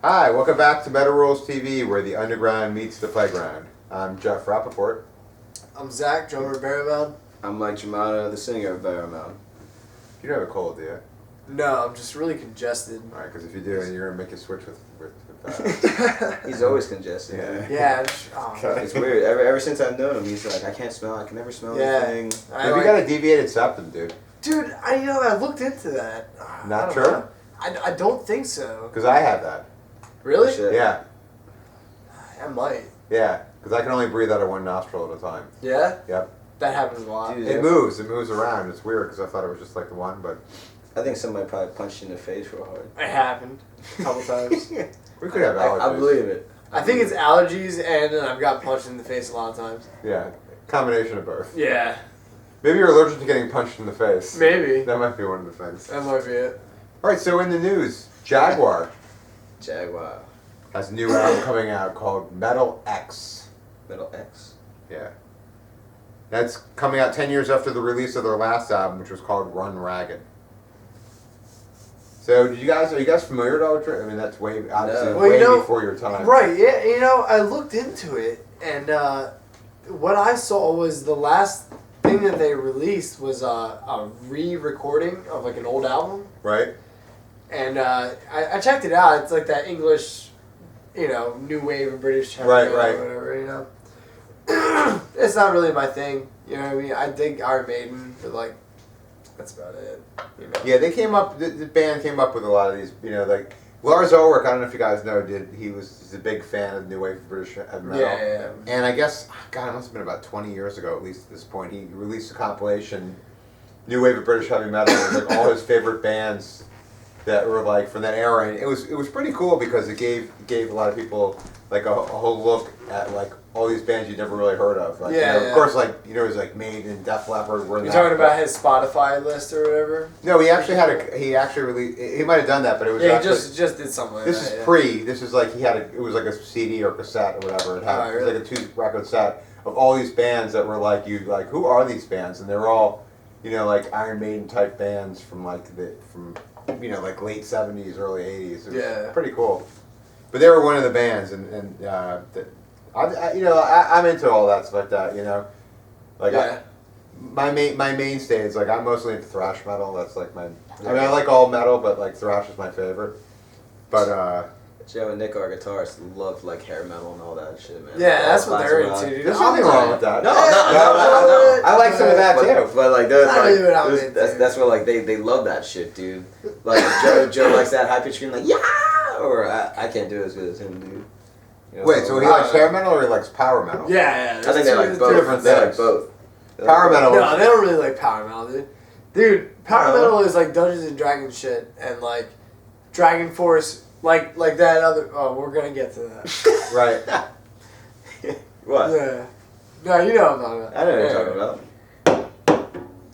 Hi, welcome back to Metal Rules TV, where the underground meets the playground. I'm Jeff Rappaport. I'm Zach, drummer of Barrowbound. I'm Mike Germano, the singer of Barrowbound. You don't have a cold, do you? No, I'm just really congested. Alright, because if you do, you're going to make a switch with He's always congested. Yeah. It's weird. Ever since I've known him, he's like, I can't smell. I can never smell anything. You got a deviated septum, dude. Dude, I looked into that. Not true? I don't think so. Because I have that. Really? Shit. Yeah. I might. Yeah, because I can only breathe out of one nostril at a time. Yeah? Yep. That happens a lot. It moves around. It's weird because I thought it was just like the one, but... I think somebody probably punched you in the face real hard. It happened a couple times. We could have allergies. I believe it. I think it's allergies and I've got punched in the face a lot of times. Yeah, combination of both. Yeah. Maybe you're allergic to getting punched in the face. Maybe. That might be one of the things. That might be it. Alright, so in the news, Jaguar Jaguar. has a new album coming out called Metal X. Metal X. Yeah. That's coming out 10 years after the release of their last album, which was called Run Ragged. So, are you guys familiar at all with it? I mean, that's way, obviously, No. Well, before your time. Right, yeah, I looked into it, and what I saw was the last thing that they released was a re-recording of like an old album. Right? And I checked it out. It's like that English, new wave of British heavy Right, metal right. or whatever, It's not really my thing, you know what I mean? I dig Iron Maiden, but like, that's about it, Yeah, they came up, the band came up with a lot of these, like, Lars Ulrich, I don't know if you guys know, he's a big fan of new wave of British heavy metal. Yeah. And I guess, God, it must have been about 20 years ago, at least at this point, he released a compilation, New Wave of British Heavy Metal, with like all his favorite bands that were like from that era, and it was pretty cool because it gave a lot of people like a whole look at like all these bands you'd never really heard of. Like, of course, like it was like Maiden, Def Leppard. You're talking about his Spotify list or whatever? No, he actually released. He might have done that, but it was he actually, just did something. Like this that, is pre. This is like it was like a CD or cassette or whatever. It was really? like a 2-record set of all these bands that were like who are these bands? And they were all like Iron Maiden type bands from like late 70s, early 80s. It was pretty cool. But they were one of the bands, and I'm into all that stuff like that, Like my mainstay is like I'm mostly into thrash metal. That's like my. I mean, I like all metal, but like thrash is my favorite. But Joe and Nick, our guitarists, love like hair metal and all that shit, man. Yeah, that's what they're into, dude. There's nothing wrong with that. No. I like some of that too. But like, that's what like they love that shit, dude. Like Joe likes that high pitched scream, like yeah, or I can't do it as good as him, dude. Wait, so he likes hair metal or he likes power metal? Yeah. I think they like both. different They like things. both. Power metal. No, they don't really like power metal, dude. Dude, power metal is like Dungeons and Dragons shit, and like Dragon Force, like that other. Oh, we're gonna get to that. Right. What? Yeah. No, you know what I'm talking about. I know what you're talking about.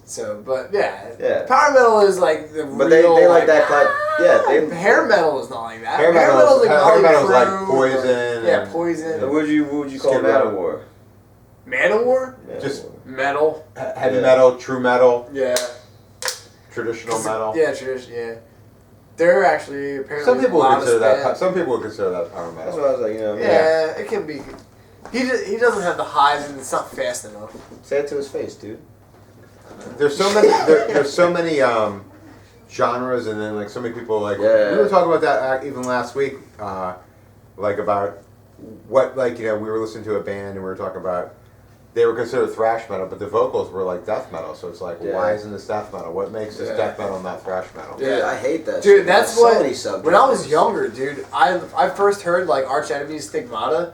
So, but yeah. Yeah. Power metal is like the But real, they like that kind. Yeah. Hair metal is not like that. Hair metal is like Crew, Poison. Yeah, Poison. What would you call Skid Row. Manowar? Manowar? Just Metal. heavy metal, true metal, Yeah. traditional metal. Yeah, traditional. Yeah. They're actually apparently Some people would consider that. band. Some people would consider that power That's metal. what I was like, Yeah, it can be. He doesn't have the highs and it's not fast enough. Say it to his face, dude. There's so many. There's so many genres, and then like so many people like. Yeah. We were talking about that even last week, like about what we were listening to a band and we were talking about. They were considered thrash metal, but the vocals were like death metal. So it's like, why isn't this death metal? What makes this death metal and not thrash metal? Dude, I hate that. Dude, shit. that's There's what. So many subgenres. When I was younger, dude, I first heard like Arch Enemy's Stigmata,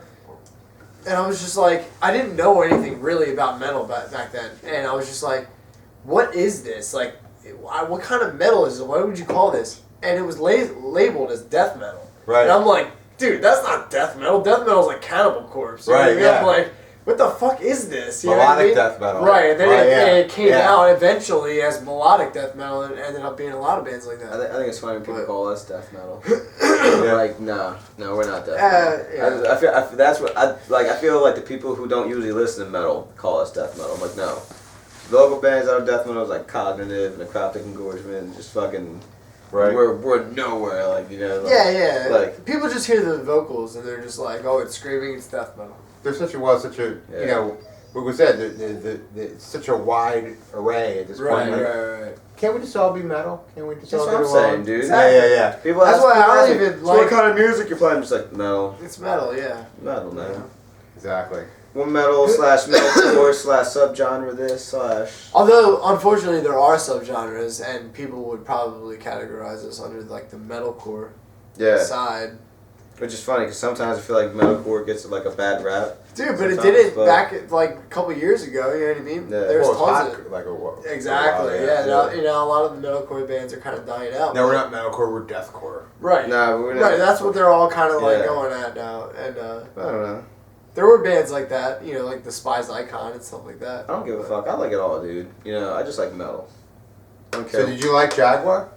and I was just like, I didn't know anything really about metal back then, and I was just like, what is this? Like, what kind of metal is it? What would you call this? And it was labeled as death metal. Right. And I'm like, dude, that's not death metal. Death metal is like Cannibal Corpse. You know what I mean? Yeah. I'm like, what the fuck is this? You know what I Melodic mean? death metal. Right, and then it came Yeah. out eventually as melodic death metal, and ended up being a lot of bands like that. I think it's funny when people call us death metal. Yeah. Like, no, we're not death metal. Yeah. I feel that's what I feel like the people who don't usually listen to metal call us death metal. I'm like, no. Local bands that are death metal is like Cognitive, Necroptic Engorgement, just fucking Right. We're nowhere, like, you know. Like, yeah. Like, people just hear the vocals and they're just like, oh, it's screaming, it's death metal. There's such a you know, what was said, it's such a wide array at this point. Like, Right. can't we just all be metal? Can't we just that's all what get I'm along? saying, dude. Exactly. Yeah. People That's ask, why I people don't ask me, even "So what like- kind of music you're playing?" I'm just like, metal. It's metal, yeah. Metal, man. Yeah. Exactly. Well, metal / metalcore / subgenre this / Although, unfortunately, there are subgenres, and people would probably categorize us under like the metalcore side. Which is funny because sometimes I feel like metalcore gets like a bad rap. Dude, but it Sometimes, didn't but- back like a couple years ago. You know what I mean? Yeah. There's Well, tons it's of hot, like a exactly. while, Yeah. Now, you know, a lot of the metalcore bands are kind of dying out. No, we're not metalcore. We're deathcore. Right. No, we're not. Right. That's what they're all kind of like Yeah. going at now, and I don't know. there were bands like that. You know, like the Spies Icon and stuff like that. I don't give a fuck. I like it all, dude. You know, I just like metal. I don't care. So did you like Jaguar?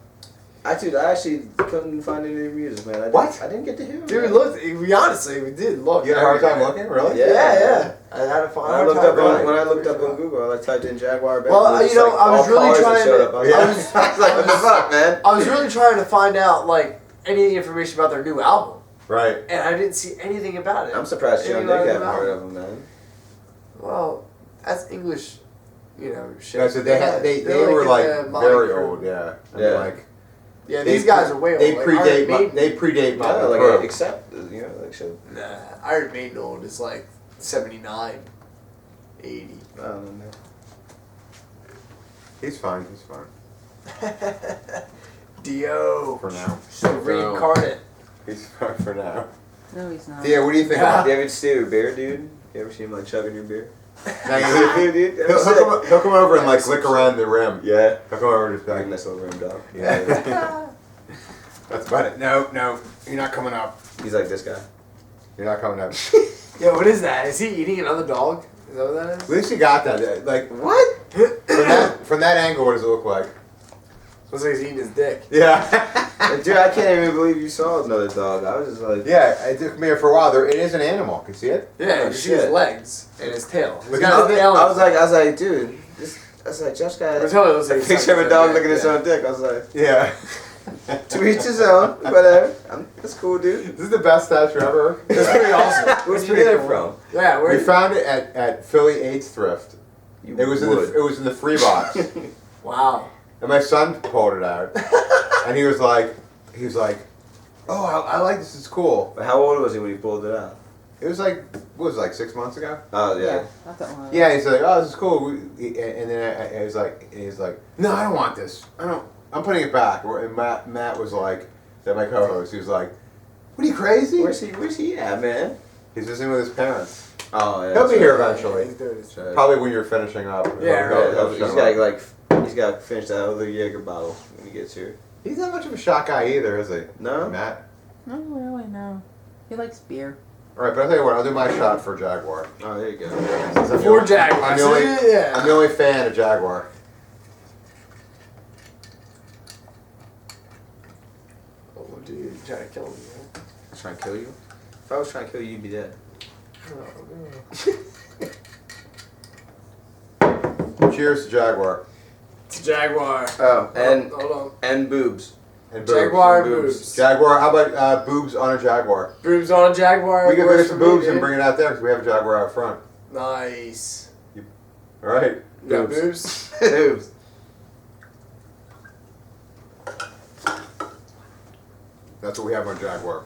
I actually couldn't find any music, man. What? I didn't get to hear it. Dude, we man. looked. We honestly, we did look. You had a hard time looking, really? Yeah. I had a When hard I looked time. up really. when I looked up on Google, I typed in Jaguar. Band, Well, and it you know, like I was all really cars that trying showed to- up. I was, Yeah. I was like, what the fuck, man? I was really trying to find out like any information about their new album, Right. and I didn't see anything about it. I'm surprised Joe Any Nick other haven't album? heard of him, man. Well, that's English, you know, shit. Yeah, so they They're were in like the Motley very Crue. old, yeah. I Yeah. mean, like Yeah, these guys are way old. They Like, predate. Iron Maiden- They predate No, Motley like Crue. except you know, like shit. Nah, Iron Maiden old is like 79, 80. I don't know. He's fine. He's fine Dio. for now. So reincarnate. He's fine for now. No, he's not. Yeah. What do you think Yeah. about? You ever steal beer, dude? You ever see him like chugging your beer? Now, Dude, that he'll, was he'll come over and like Yeah, lick around the rim. Yeah. He'll come over and just be Like like, nice little rim dog. yeah. That's about it. No, you're not coming up. He's like this guy. You're not coming up. Yeah, what is that? Is he eating another dog? Is that what that At is? least you got that. Like What? from that angle, what does it look like? Looks like he's eating his dick. Yeah. Dude, I can't even believe you saw another dog. I was just like, Yeah, it took me for a while. It is an animal. Can you see it? Yeah, Oh, you see his shit. legs and his tail. He's Look got at his that. tail. I was like, dude, I was like, Josh got I'm telling you, it looks a like picture of a dog looking at his own dick. I was like, Yeah. to each his own, whatever. That's cool, dude. This is the best statue ever. It's pretty awesome. Where'd It's you pretty get it cool. from? Yeah, We where found it at Philly AIDS Thrift. You It was in the free box, Wow. and my son pulled it out, and he was like, "Oh, I like this. It's cool." But how old was he when he pulled it out? It was like, what was it, like 6 months ago? Oh, yeah. Not that long. Yeah, he's like, "Oh, this is cool," and then I was like, "No, I don't want this. I'm putting it back." And Matt was like, that my co-host, he was like, "What are you crazy?" Where's he at, man? He's visiting with his parents. Oh, yeah. He'll be here Yeah, eventually. he's doing his- Probably. Probably when you're finishing up. Yeah, right. He's got to finish that other Jaeger bottle when he gets here. He's not much of a shot guy either, is he? No? Matt? No, really, no. He likes beer. Alright, but I'll tell you what, I'll do my shot for Jaguar. Oh, there you go. Since I'm For the- Jaguar. I'm the only, Yeah. I'm the only fan of Jaguar. Oh, dude, you're trying to kill me, man. Trying to kill you? If I was trying to kill you, you'd be dead. Cheers to Jaguar. It's a Jaguar. Oh, and Hold on. and boobs. And boobs. Jaguar and boobs. boobs. Jaguar, how about boobs on a Jaguar? Boobs on a Jaguar. We can works bring some for me, boobs and dude. bring it out there because we have a Jaguar out front. Nice. Alright. You got boobs? Boobs. That's what we have on Jaguar.